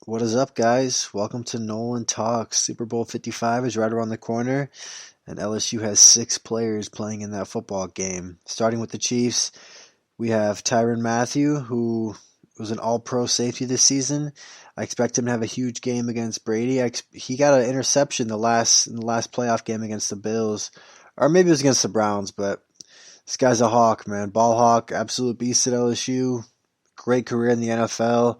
What is up, guys? Welcome to Nolan Talks. Super Bowl 55 is right around the corner, and LSU has 6 players playing in that football game. Starting with the Chiefs, we have Tyrique Matthews, who was an all-pro safety this season. I expect him to have a huge game against Brady. He got an interception in the last playoff game against the Bills, or maybe it was against the Browns, but this guy's a hawk, man. Ball hawk, absolute beast at LSU. Great career in the NFL.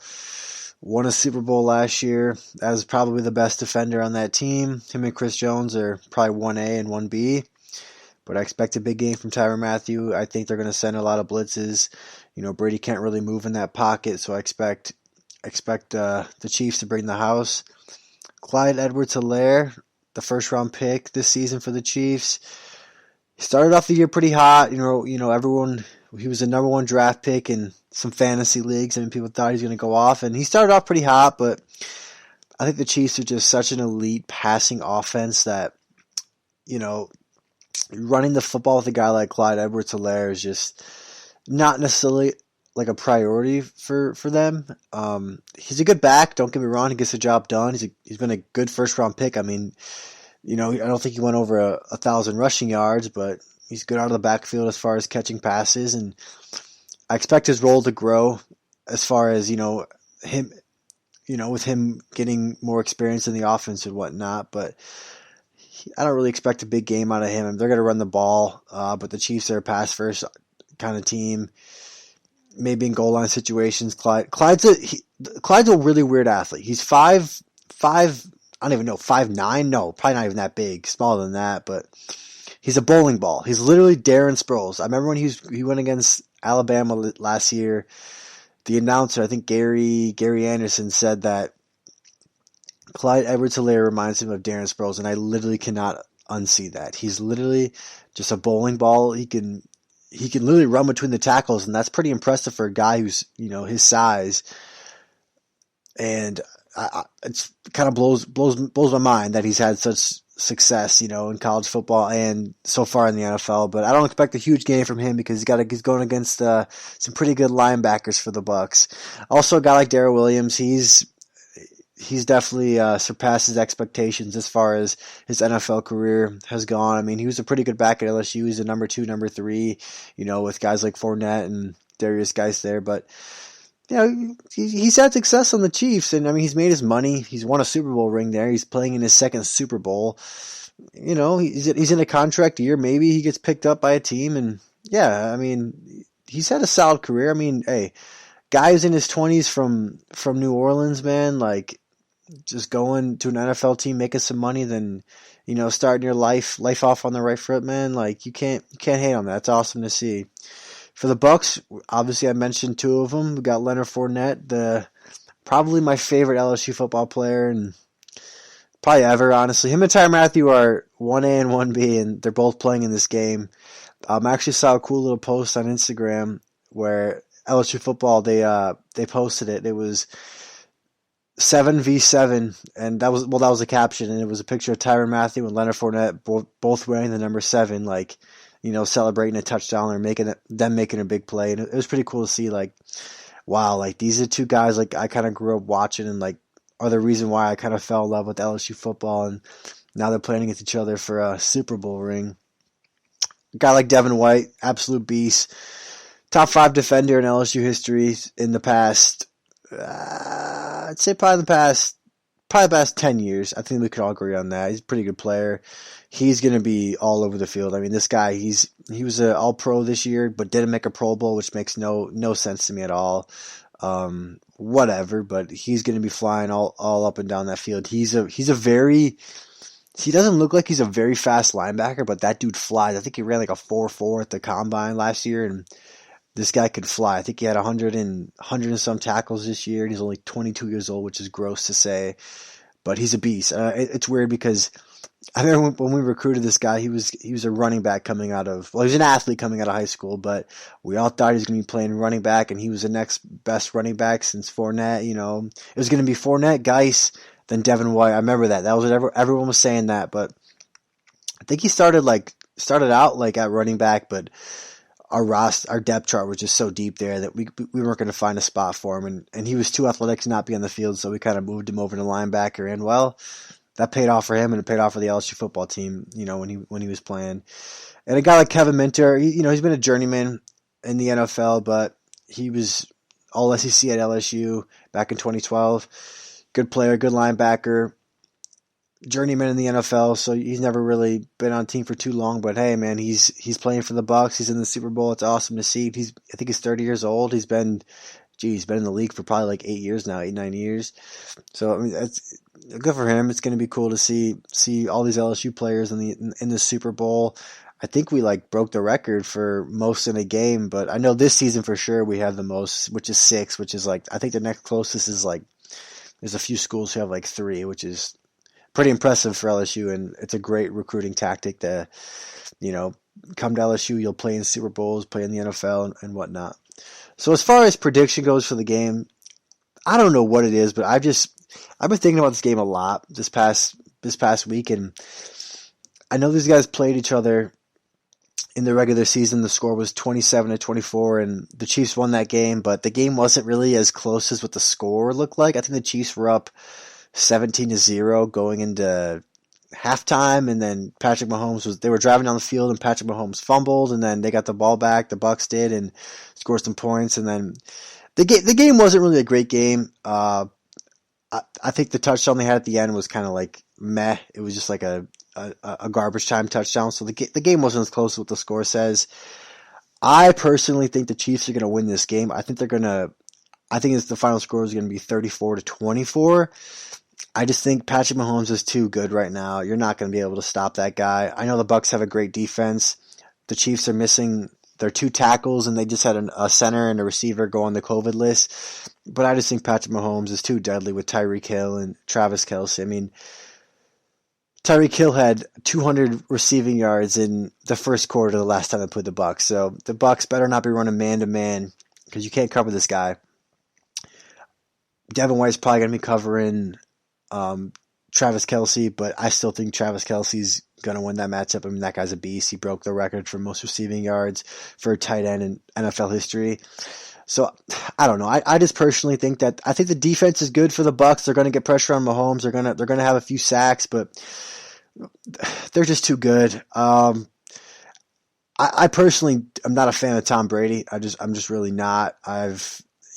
Won a Super Bowl last year as probably the best defender on that team. Him and Chris Jones are probably 1A and 1B. But I expect a big game from Tyrann Mathieu. I think they're going to send a lot of blitzes. Brady can't really move in that pocket, so I expect the Chiefs to bring the house. Clyde EdwardsHelaire, the first-round pick this season for the Chiefs. He started off the year pretty hot. He was the number one draft pick in some fantasy leagues. I mean, people thought he was going to go off, and he started off pretty hot, but I think the Chiefs are just such an elite passing offense that, running the football with a guy like Clyde EdwardsHelaire is just not necessarily like a priority for them. He's a good back, don't get me wrong. He gets the job done. He's been a good first-round pick. I mean, I don't think he went over 1,000 rushing yards, but he's good out of the backfield as far as catching passes, and I expect his role to grow as far as, him, with him getting more experience in the offense and whatnot, but I don't really expect a big game out of him. They're going to run the ball, but the Chiefs are a pass-first kind of team, maybe in goal line situations. Clyde's a really weird athlete. He's 5'5", I don't even know, 5'9"? No, probably not even that big, smaller than that, but he's a bowling ball. He's literally Darren Sproles. I remember when he went against Alabama last year, the announcer, I think Gary Anderson, said that Clyde EdwardsHelaire reminds him of Darren Sproles, and I literally cannot unsee that. He's literally just a bowling ball. He can literally run between the tackles, and that's pretty impressive for a guy who's, his size. And it's kind of blows my mind that he's had such success, in college football and so far in the NFL. But I don't expect a huge game from him because he's going against some pretty good linebackers for the Bucs. Also, a guy like Darrell Williams, he's definitely surpassed his expectations as far as his NFL career has gone. I mean, he was a pretty good back at LSU. He's a number 2, number 3, with guys like Fournette and Darius Geis there, but. He's had success on the Chiefs, and I mean, he's made his money. He's won a Super Bowl ring there. He's playing in his second Super Bowl. He's in a contract year. Maybe he gets picked up by a team, and yeah, I mean, he's had a solid career. I mean, hey, guys in his 20s from New Orleans, man, like just going to an NFL team, making some money, then starting your life off on the right foot, man. Like you can't hate on that. It's awesome to see. For the Bucs, obviously I mentioned 2 of them. We got Leonard Fournette, probably my favorite LSU football player and probably ever, honestly. Him and Tyrann Mathieu are 1A and 1B, and they're both playing in this game. I actually saw a cool little post on Instagram where LSU football, they posted it. It was 7v7, and that was the caption, and it was a picture of Tyrann Mathieu and Leonard Fournette both wearing the number 7, like, celebrating a touchdown or making a big play. And it was pretty cool to see, like, wow, like these are 2 guys like I kind of grew up watching and like are the reason why I kind of fell in love with LSU football, and now they're playing against each other for a Super Bowl ring. A guy like Devin White, absolute beast. Top 5 defender in LSU history in the past, I'd say probably the past 10 years. I think we could all agree on that. He's a pretty good player. He's going to be all over the field. I mean, this guy, he was an all-pro this year, but didn't make a Pro Bowl, which makes no sense to me at all. Whatever, but he's going to be flying all up and down that field. He doesn't look like he's a very fast linebacker, but that dude flies. I think he ran like a 4.4 at the combine last year, and this guy could fly. I think he had 100 and some tackles this year, and he's only 22 years old, which is gross to say, but he's a beast. It's weird because I remember when we recruited this guy, he was a running back he was an athlete coming out of high school, but we all thought he was going to be playing running back, and he was the next best running back since Fournette. It was going to be Fournette, Geis, then Devin White. I remember that. That was what everyone was saying that, but I think he started out like at running back, but our depth chart was just so deep there that we weren't going to find a spot for him, and he was too athletic to not be on the field, so we kind of moved him over to linebacker, and well, that paid off for him, and it paid off for the LSU football team, when he was playing. And a guy like Kevin Minter, he's been a journeyman in the NFL, but he was all SEC at LSU back in 2012. Good player, good linebacker, journeyman in the NFL, so he's never really been on a team for too long. But hey, man, he's playing for the Bucs. He's in the Super Bowl. It's awesome to see. I think he's 30 years old. He's been in the league for probably like 8 years now, 9 years. So I mean, that's good for him. It's going to be cool to see all these LSU players in the Super Bowl. I think we broke the record for most in a game, but I know this season for sure we have the most, which is 6, which is I think the next closest is there's a few schools who have 3, which is pretty impressive for LSU, and it's a great recruiting tactic to, come to LSU, you'll play in Super Bowls, play in the NFL and whatnot. So as far as prediction goes for the game, I don't know what it is, but I've been thinking about this game a lot this past week, and I know these guys played each other in the regular season. The score was 27-24, and the Chiefs won that game, but the game wasn't really as close as what the score looked like. I think the Chiefs were up 17-0 going into halftime, and then Patrick Mahomes they were driving down the field, and Patrick Mahomes fumbled, and then they got the ball back, the Bucs did, and scored some points, and then the game wasn't really a great game. I think the touchdown they had at the end was kind of meh. It was just a garbage time touchdown, so the game wasn't as close as what the score says. I personally think the Chiefs are going to win this game. I think the final score is going to be 34-24. I just think Patrick Mahomes is too good right now. You're not going to be able to stop that guy. I know the Bucs have a great defense. The Chiefs are missing their 2 tackles, and they just had a center and a receiver go on the COVID list. But I just think Patrick Mahomes is too deadly with Tyreek Hill and Travis Kelce. I mean, Tyreek Hill had 200 receiving yards in the first quarter the last time they played the Bucs. So the Bucs better not be running man-to-man because you can't cover this guy. Devin White's probably going to be covering Travis Kelce, but I still think Travis Kelce's going to win that matchup. I mean, that guy's a beast. He broke the record for most receiving yards for a tight end in NFL history. So I don't know. I just personally think that I think the defense is good for the Bucs. They're going to get pressure on Mahomes. They're going to have a few sacks, but they're just too good. I personally am not a fan of Tom Brady. I'm just really not.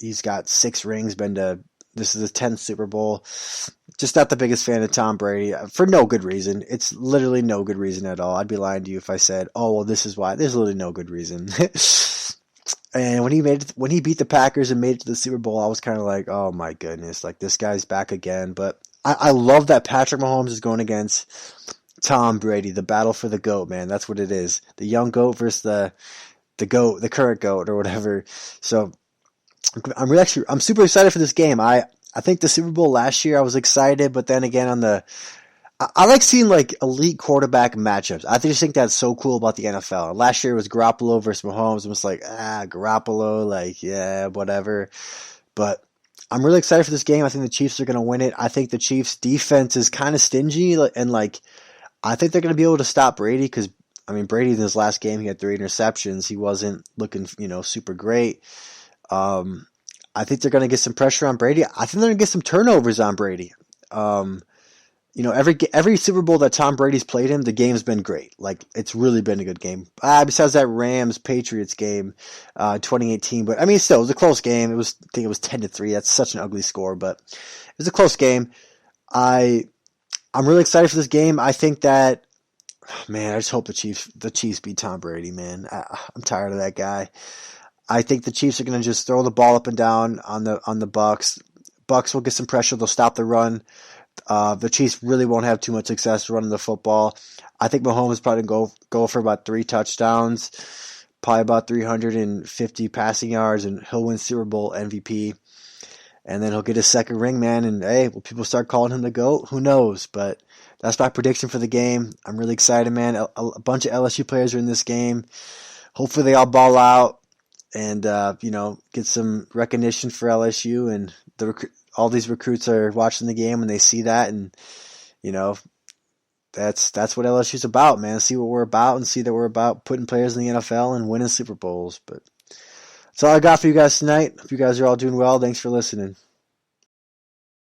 He's got 6 rings, this is his 10th Super Bowl. Just not the biggest fan of Tom Brady for no good reason. It's literally no good reason at all. I'd be lying to you if I said, "Oh, well, this is why." There's literally no good reason. And when he beat the Packers and made it to the Super Bowl, I was kind of like, "Oh my goodness, this guy's back again." But I love that Patrick Mahomes is going against Tom Brady, the battle for the GOAT, man. That's what it is. The young GOAT versus the GOAT, the current GOAT or whatever. So I'm super excited for this game. I think the Super Bowl last year I was excited, but then again I like seeing elite quarterback matchups. I just think that's so cool about the NFL. Last year it was Garoppolo versus Mahomes. It was Garoppolo, yeah, whatever. But I'm really excited for this game. I think the Chiefs are going to win it. I think the Chiefs defense is kind of stingy, and I think they're going to be able to stop Brady because Brady in his last game he had 3 interceptions. He wasn't looking super great. I think they're going to get some pressure on Brady. I think they're going to get some turnovers on Brady. Every Super Bowl that Tom Brady's played in, the game's been great. It's really been a good game. Besides that Rams-Patriots game, 2018. But, still, it was a close game. I think it was 10-3. That's such an ugly score, but it was a close game. I'm really excited for this game. I think that, man, I just hope the Chiefs beat Tom Brady, man. I'm tired of that guy. I think the Chiefs are going to just throw the ball up and down on the Bucs. Bucs will get some pressure. They'll stop the run. The Chiefs really won't have too much success running the football. I think Mahomes is probably going to go for about 3 touchdowns, probably about 350 passing yards, and he'll win Super Bowl MVP. And then he'll get his second ring, man. And hey, will people start calling him the GOAT? Who knows? But that's my prediction for the game. I'm really excited, man. A bunch of LSU players are in this game. Hopefully they all ball out and get some recognition for LSU, and all these recruits are watching the game and they see that, and that's what LSU's about, man. See what we're about and see that we're about putting players in the NFL and winning Super Bowls. But that's all I got for you guys tonight. Hope you guys are all doing well. Thanks for listening.